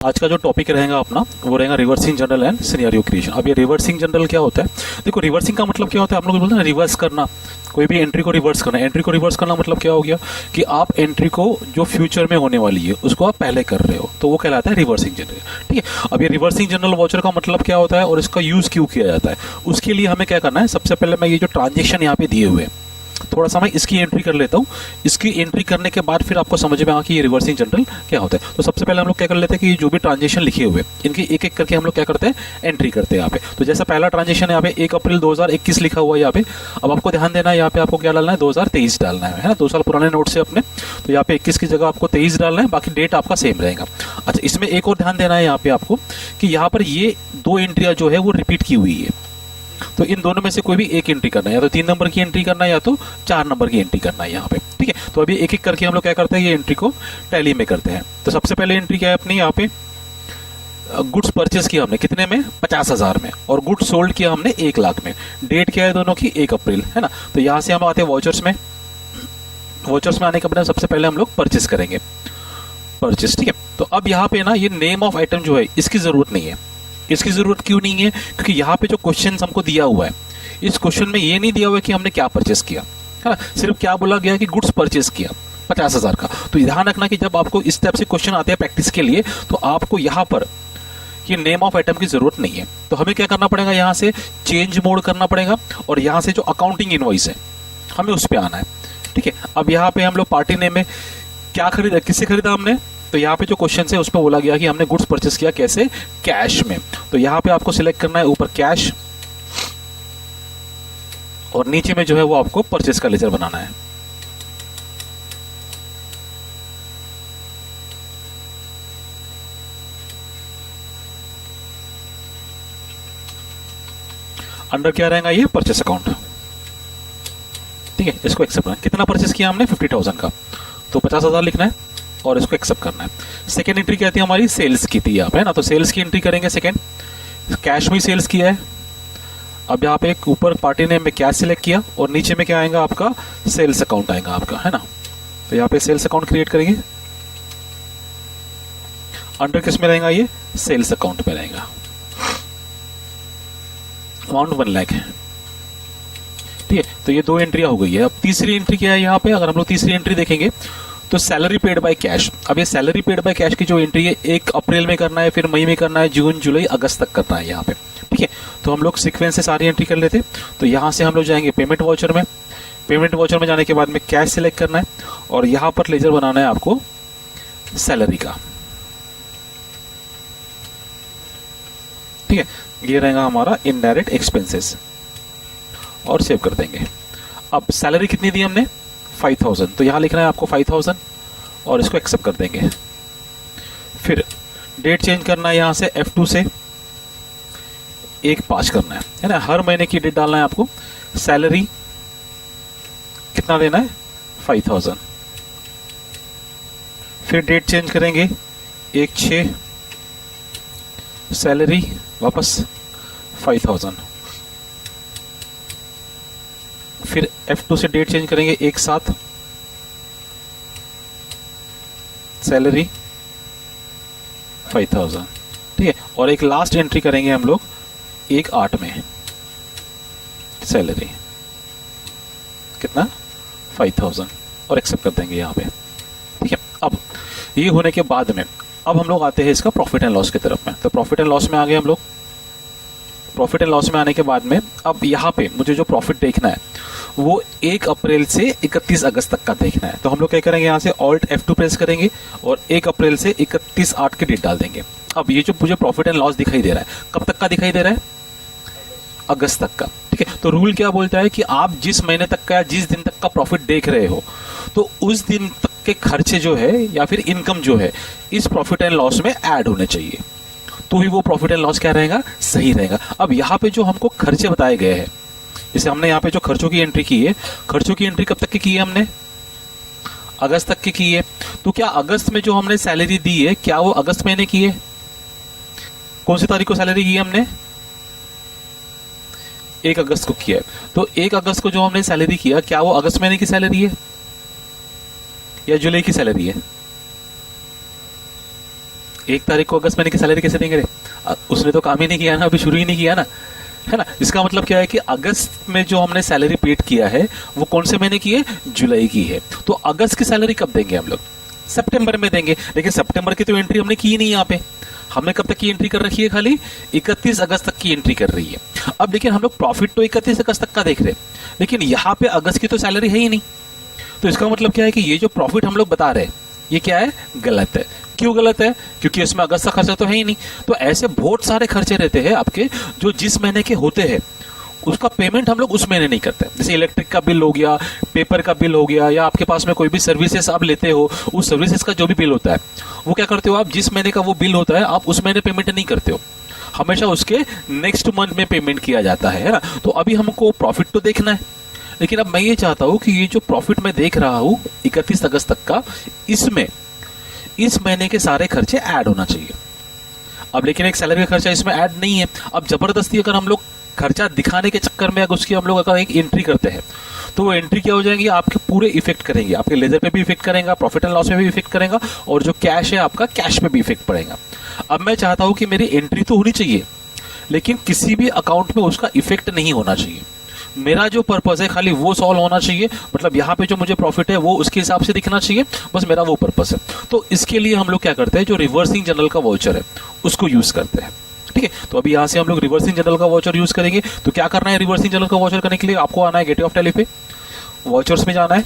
आज का जो टॉपिक रहेगा अपना वो रहेगा reversing general and scenario creation. अब ये रिवर्सिंग जनरल क्या होता है? देखो, रिवर्सिंग का मतलब क्या होता है, आप लोग बोलते हैं ना रिवर्स करना, कोई भी एंट्री को रिवर्स करना। एंट्री को रिवर्स करना मतलब क्या हो गया कि आप एंट्री को जो फ्यूचर में होने वाली है उसको आप पहले कर रहे हो, तो वो कहलाता है रिवर्सिंग जनरल। ठीक है, अब ये रिवर्सिंग जनरल वाउचर का मतलब क्या होता है और इसका यूज क्यों किया जाता है, उसके लिए हमें क्या करना है। सबसे पहले मैं ये जो ट्रांजेक्शन यहाँ पे दिए हुए हैं, थोड़ा सा मैं इसकी एंट्री कर लेता हूँ। इसकी एंट्री करने के बाद फिर आपको समझ में आएगा कि ये रिवर्सिंग जनरल क्या होता है। तो सबसे पहले हम लोग क्या कर लेते हैं कि जो भी ट्रांजेक्शन लिखे हुए इनकी एक एक करके हम लोग क्या करते हैं, एंट्री करते हैं यहाँ पे। तो जैसा पहला ट्रांजेक्शन है यहाँ पे 1 अप्रैल 2021 लिखा हुआ है यहाँ पे। अब आपको ध्यान देना है, यहाँ पे आपको क्या डालना है, 2023 डालना है ना, 2 साल पुराने नोट से अपने। तो यहाँ पे 21 की जगह आपको 23 डालना है, बाकी डेट आपका सेम रहेगा। अच्छा, इसमें एक और ध्यान देना है यहाँ पे आपको कि यहाँ पर ये 2 एंट्रियां जो है वो रिपीट की हुई है, तो इन दोनों में से कोई भी एक एंट्री करना है, या तो 3 नंबर की एंट्री करना है या तो 4 नंबर की एंट्री करना है यहाँ पे। ठीक है, तो अभी एक एक करके हम लोग क्या करते हैं, ये एंट्री को टैली में करते हैं। तो सबसे पहले एंट्री क्या है अपनी, यहाँ पे गुड्स परचेस किया हमने कितने में, 50,000 में, और गुड्स सोल्ड किया हमने 1 लाख में। डेट क्या है दोनों की, 1 अप्रैल है ना। तो यहाँ से हम आते हैं वाउचर्स में। वाउचर्स में आने के बाद सबसे पहले हम लोग परचेस करेंगे, परचेस। ठीक है, तो अब यहाँ पे ना ये नेम ऑफ आइटम जो है इसकी जरूरत नहीं है। इसकी जरूरत क्यों नहीं है, क्योंकि यहाँ पे जो क्वेश्चन हमको दिया हुआ है, इस क्वेश्चन में ये नहीं दिया हुआ है कि हमने क्या परचेस किया है ना, सिर्फ क्या बोला गया कि गुड्स परचेस किया 50,000 का। तो ध्यान रखना कि जब आपको इस टाइप से क्वेश्चन आते हैं प्रैक्टिस के लिए, तो आपको यहाँ पर ये नेम ऑफ आइटम की जरूरत नहीं है। तो हमें क्या करना पड़ेगा, यहाँ से चेंज मोड करना पड़ेगा, और यहाँ से जो अकाउंटिंग इनवॉइस है हमें उस पर आना है। ठीक है, अब यहाँ पे हम लोग पार्टी नेम में क्या खरीदा, किससे खरीदा हमने, तो यहाँ पे जो क्वेश्चन है उसमें बोला गया कि हमने गुड्स परचेस किया कैसे, कैश में। तो यहाँ पे आपको सिलेक्ट करना है ऊपर कैश, और नीचे में जो है वो आपको परचेस का लेजर बनाना है। अंडर क्या रहेगा, ये परचेस अकाउंट। ठीक है, इसको एक्सेप्ट करना। कितना परचेस किया हमने, 50,000 का, तो 50,000 लिखना है और इसको एक्सेप्ट करना है। सेकेंड एंट्री क्या थी हमारी, सेल्स की थी यहाँ पे ना, तो सेल्स की एंट्री करेंगे सेकेंड। कैश में सेल्स किया है। अब यहाँ पे ऊपर पार्टी नेम में कैश सिलेक्ट किया, और नीचे में क्या आएगा आपका, सेल्स अकाउंट आएगा आपका, है ना। तो यहाँ पे सेल्स अकाउंट क्रिएट करेंगे। अंडर किस में रहेगा, ये सेल्स अकाउंट में रहेगा। अमाउंट 1 लाख है। ठीक है, तो ये 2 एंट्रियां हो गई है। अब तीसरी एंट्री क्या है यहाँ पे, अगर हम लोग तीसरी एंट्री देखेंगे तो सैलरी पेड बाय कैश। अब ये सैलरी पेड बाय कैश की जो एंट्री है 1 अप्रैल में करना है, फिर मई में करना है, जून जुलाई अगस्त तक करना है यहाँ पे। ठीक है, तो हम लोग सीक्वेंस से सारी एंट्री कर लेते। तो यहाँ से हम लोग जाएंगे पेमेंट वाउचर में। पेमेंट वाउचर में जाने के बाद में कैश सिलेक्ट करना है, और यहाँ पर लेजर बनाना है आपको सैलरी का। ठीक है, ये रहेगा हमारा इनडायरेक्ट एक्सपेंसेस, और सेव कर देंगे। अब सैलरी कितनी दी हमने, 5,000, तो यहां लिखना है आपको 5,000, और इसको एक्सेप्ट कर देंगे। फिर डेट चेंज करना है, यहां से F2 से 1/5 करना है ना, हर महीने की डेट डालना है आपको। सैलरी कितना देना है, 5,000। फिर डेट चेंज करेंगे 1/6, सैलरी वापस 5,000। फिर F2 से डेट चेंज करेंगे 1/7, सैलरी 5,000। ठीक है, और एक लास्ट एंट्री करेंगे हम लोग 1/8 में, सैलरी कितना, 5,000, और एक्सेप्ट कर देंगे यहाँ पे। ठीक है, अब ये होने के बाद में अब हम लोग आते हैं इसका प्रॉफिट एंड लॉस की तरफ में। तो प्रॉफिट एंड लॉस में आ गए हम लोग। प्रॉफिट एंड लॉस में आने के बाद में अब यहाँ पे मुझे जो प्रॉफिट देखना है वो 1 अप्रैल से 31 अगस्त तक का देखना है। तो हम लोग क्या करेंगे, यहाँ से ऑल्ट F2 प्रेस करेंगे, और 1 अप्रैल से 31/8 की डेट डाल देंगे। अब ये जो मुझे प्रॉफिट एंड लॉस दिखाई दे रहा है, कब तक का दिखाई दे रहा है, अगस्त तक का। ठीक है, तो रूल क्या बोलता है कि आप जिस महीने तक का या जिस दिन तक का प्रॉफिट देख रहे हो, तो उस दिन तक के खर्चे जो है या फिर इनकम जो है इस प्रॉफिट एंड लॉस में ऐड होने चाहिए, तो ही वो प्रॉफिट एंड लॉस क्या रहेगा, सही रहेगा। अब यहाँ पे जो हमको खर्चे बताए गए हैं, जैसे हमने यहाँ पे जो खर्चों की एंट्री की है, खर्चों की एंट्री कब तक की है हमने, अगस्त तक की है। तो क्या अगस्त में जो हमने सैलरी दी है, क्या वो अगस्त महीने की है, कौन सी तारीख को सैलरी की है हमने, 1 अगस्त को किया है। तो 1 अगस्त को जो हमने सैलरी किया, क्या वो अगस्त महीने की सैलरी है या जुलाई की सैलरी है, 1 तारीख को अगस्त महीने की सैलरी कैसे देंगे रे? उसने तो काम ही नहीं किया ना, अभी शुरू ही नहीं किया ना, है ना। इसका मतलब क्या है कि अगस्त में जो हमने सैलरी पेड किया है वो कौन से महीने की है? जुलाई की है। तो अगस्त की सैलरी कब देंगे हम लोग? सितंबर में देंगे। लेकिन सितंबर की तो एंट्री हमने की ही नहीं यहाँ पे। हमने कब तक की एंट्री कर रखी है? खाली 31 अगस्त तक की एंट्री कर रही है। अब लेकिन हम लोग प्रॉफिट तो 31 अगस्त तक का देख रहे हैं, लेकिन यहाँ पे अगस्त की तो सैलरी है ही नहीं। तो इसका मतलब क्या है कि ये जो प्रॉफिट हम लोग बता रहे हैं ये क्या है? गलत है। क्यों गलत है? क्योंकि इसमें अगस्त का खर्चा तो है ही नहीं। तो ऐसे बहुत सारे खर्चे रहते हैं आपके जो जिस महीने के होते हैं उसका पेमेंट हम लोग उस महीने नहीं करते। जैसे इलेक्ट्रिक का बिल हो गया, पेपर का बिल हो गया, या आपके पास में कोई भी सर्विसेज आप लेते हो, उस सर्विसेज का जो भी बिल होता है वो क्या करते हो आप? जिस महीने का वो बिल होता है आप उस महीने पेमेंट नहीं करते हो, हमेशा उसके नेक्स्ट मंथ में पेमेंट किया जाता है ना। तो अभी हमको प्रॉफिट तो देखना है, लेकिन अब मैं ये चाहता हूं कि ये जो प्रॉफिट मैं देख रहा हूं 31 अगस्त तक का, इसमें इस महीने के सारे खर्चे ऐड होना चाहिए। अब लेकिन एक सैलरी का खर्चा इसमें ऐड नहीं है। अब जबरदस्ती अगर हम लोग खर्चा दिखाने के चक्कर में अगर उसकी हम लोग अगर एक एंट्री करते हैं तो वो एंट्री क्या हो जाएगी? आपके पूरे इफेक्ट करेंगे, आपके लेजर पे भी इफेक्ट करेगा, प्रॉफिट एंड लॉस में भी इफेक्ट करेगा, और जो कैश है आपका कैश पे भी इफेक्ट पड़ेगा। अब मैं चाहता हूं कि मेरी एंट्री तो होनी चाहिए लेकिन किसी भी अकाउंट में उसका इफेक्ट नहीं होना चाहिए। मेरा जो पर्पस है खाली वो सॉल्व होना चाहिए, मतलब यहाँ पे जो मुझे प्रॉफिट है वो उसके हिसाब से दिखना चाहिए, बस मेरा वो पर्पस है। तो इसके लिए हम लोग क्या करते हैं? जो रिवर्सिंग जनरल का वाउचर है उसको यूज करते हैं। ठीक है, तो अभी यहाँ से हम लोग रिवर्सिंग जनरल का वाउचर यूज करेंगे। तो क्या करना है? रिवर्सिंग जनरल का वाउचर करने के लिए आपको आना है गेटवे ऑफ टैली पे, वाउचर्स में जाना है।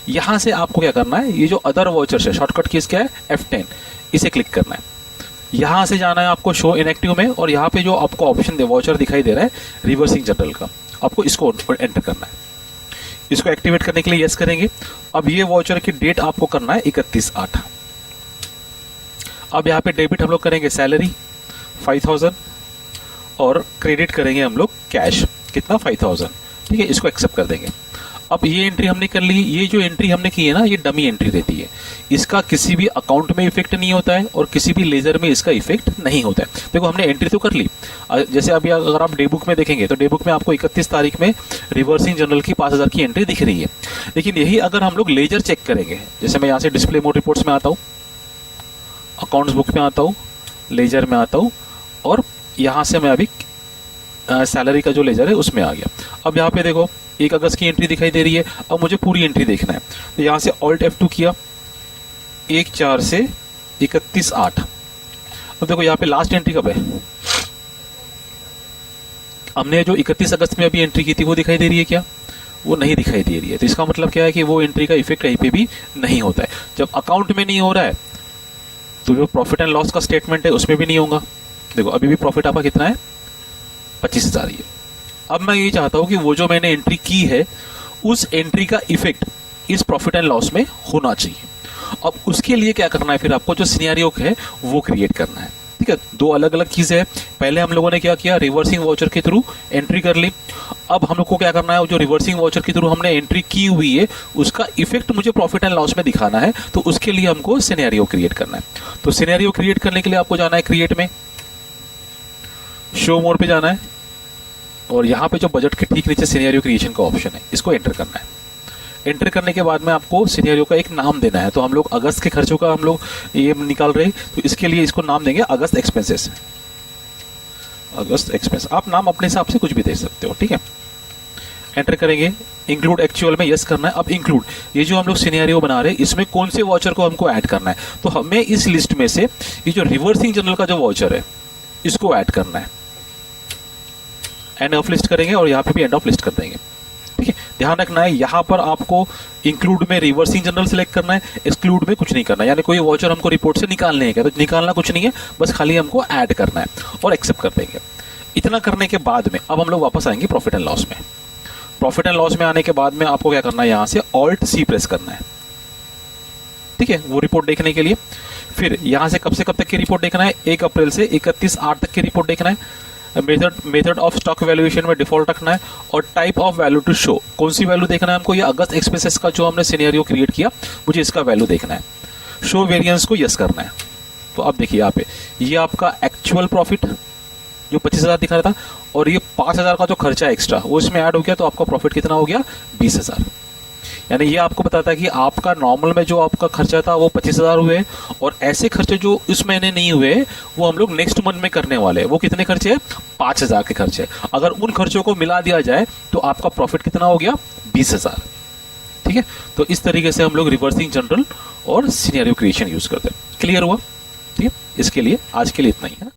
यहां से आपको क्या करना है? ये जो अदर वाउचर्स है, शॉर्टकट कीज क्या है? F10, इसे क्लिक करना है। यहां से जाना है आपको शो इनएक्टिव में, और यहाँ पे जो आपको ऑप्शन दे वाउचर दिखाई दे रहा है रिवर्सिंग जनरल का, आपको इसको एंटर करना है। इसको एक्टिवेट करने के लिए यस करेंगे। अब ये वाउचर की डेट आपको करना है 31/8। अब यहाँ पे डेबिट हम लोग करेंगे सैलरी 5000 और क्रेडिट करेंगे हम लोग कैश, कितना? 5000। ठीक है, इसको एक्सेप्ट कर देंगे। अब ये एंट्री हमने कर ली। ये जो एंट्री हमने की है ना, ये डमी एंट्री रहती है, इसका किसी भी अकाउंट में इफेक्ट नहीं होता है और किसी भी लेजर में इसका इफेक्ट नहीं होता है। देखो हमने एंट्री तो कर ली। जैसे अभी अगर आप डे बुक में देखेंगे तो डे बुक में आपको 31 तारीख में रिवर्सिंग जनरल की 5000 की एंट्री दिख रही है। लेकिन यही अगर हम लोग लेजर चेक करेंगे, जैसे मैं यहाँ से डिस्प्ले मोड रिपोर्ट्स में आता हूँ, अकाउंट्स बुक में आता हूँ, लेजर में आता हूँ, और यहाँ से मैं अभी सैलरी का जो लेजर है उसमें आ गया। अब यहाँ पे देखो 1 अगस्त की एंट्री दिखाई दे रही है। अब मुझे पूरी एंट्री देखना है, तो यहाँ से Alt F2 किया, 1/4 से 31/8। अब देखो यहाँ पे लास्ट एंट्री कब है? हमने जो 31 अगस्त में अभी एंट्री की थी वो दिखाई दे रही है क्या? वो नहीं दिखाई दे रही है। तो इसका मतलब क्या है कि वो एंट्री का इफेक्ट कहीं पे भी नहीं होता है। जब अकाउंट में नहीं हो रहा है तो जो प्रॉफिट एंड लॉस का स्टेटमेंट है उसमें भी नहीं होगा। देखो अभी भी प्रॉफिट आपका कितना है? 25,000 ही है। अब मैं ये चाहता हूं कि वो जो मैंने एंट्री की है उस एंट्री का इफेक्ट इस प्रॉफिट एंड लॉस में होना चाहिए। अब उसके लिए क्या करना है? फिर आपको जो सिनेरियो है वो क्रिएट करना है। ठीक है, 2 अलग अलग चीजें हैं। पहले हम लोगों ने क्या किया? रिवर्सिंग वाउचर के थ्रू एंट्री कर ली। अब हम लोग को क्या करना है? जो रिवर्सिंग वाउचर के थ्रू हमने एंट्री की हुई है उसका इफेक्ट मुझे प्रॉफिट एंड लॉस में दिखाना है। तो उसके लिए हमको सिनेरियो क्रिएट करना है। तो सिनेरियो क्रिएट करने के लिए आपको जाना है क्रिएट में, शो मोड पे जाना है, और यहाँ पे जो बजट के ठीक नीचे सिनेरियो क्रिएशन का ऑप्शन है इसको एंटर करना है। एंटर करने के बाद में आपको सिनेरियो का एक नाम देना है। तो हम लोग अगस्त के खर्चों का हम लोग ये निकाल रहे हैं, तो इसके लिए इसको नाम देंगे अगस्त एक्सपेंसेस। अगस्त एक्सपेंस, आप नाम अपने हिसाब से कुछ भी दे सकते हो। ठीक है, एंटर करेंगे। इंक्लूड एक्चुअल में यस करना है। अब इंक्लूड, ये जो हम लोग सिनेरियो बना रहे हैं इसमें कौन से वाउचर को हमको ऐड करना है? तो हमें इस लिस्ट में से ये जो रिवर्सिंग जनरल का जो वाउचर है इसको ऐड करना है। एंड ऑफ लिस्ट करेंगे और यहाँ पे भी एंड ऑफ लिस्ट कर देंगे। ठीक है, ध्यान रखना है यहाँ पर आपको इंक्लूड में रिवर्सिंग जनरल सेलेक्ट करना है, एक्सक्लूड में कुछ नहीं करना है। यानी कोई वाउचर हमको रिपोर्ट से निकालने है क्या? तो निकालना कुछ नहीं है, बस खाली हमको ऐड करना है और एक्सेप्ट कर देंगे। इतना करने के बाद में अब हम लोग वापस आएंगे प्रॉफिट एंड लॉस में। प्रॉफिट एंड लॉस में आने के बाद में आपको क्या करना है? यहाँ से Alt C प्रेस करना है। ठीक है, वो रिपोर्ट देखने के लिए। फिर यहाँ से कब तक की रिपोर्ट देखना है? 1 अप्रैल से 31/8 तक की रिपोर्ट देखना है। मेथड ऑफ स्टॉक वैल्यूएशन में डिफॉल्ट रखना है, और type of value to show, कौन सी वैल्यू देखना है हमको? ये अगस्त एक्सपेंसेस का जो हमने सिनेरियो क्रिएट किया मुझे इसका वैल्यू देखना है। शो वेरिएंस को यस करना है। तो अब देखिए यहाँ पे ये आपका एक्चुअल प्रॉफिट जो 25,000 दिखा रहा था, और ये 5,000 का जो खर्चा एक्स्ट्रा वो इसमें ऐड हो गया, तो आपका प्रॉफिट कितना हो गया? 20,000। यानी ये आपको बताता है कि आपका नॉर्मल में जो आपका खर्चा था वो 25,000 हुए, और ऐसे खर्चे जो इस महीने नहीं हुए वो हम लोग नेक्स्ट मंथ में करने वाले हैं। वो कितने खर्चे हैं? 5,000 के खर्चे। अगर उन खर्चों को मिला दिया जाए तो आपका प्रॉफिट कितना हो गया? 20,000। ठीक है, तो इस तरीके से हम लोग रिवर्सिंग जनरल और सिनेरियो क्रिएशन यूज करते हैं। क्लियर हुआ? ठीक है, इसके लिए आज के लिए इतना ही है।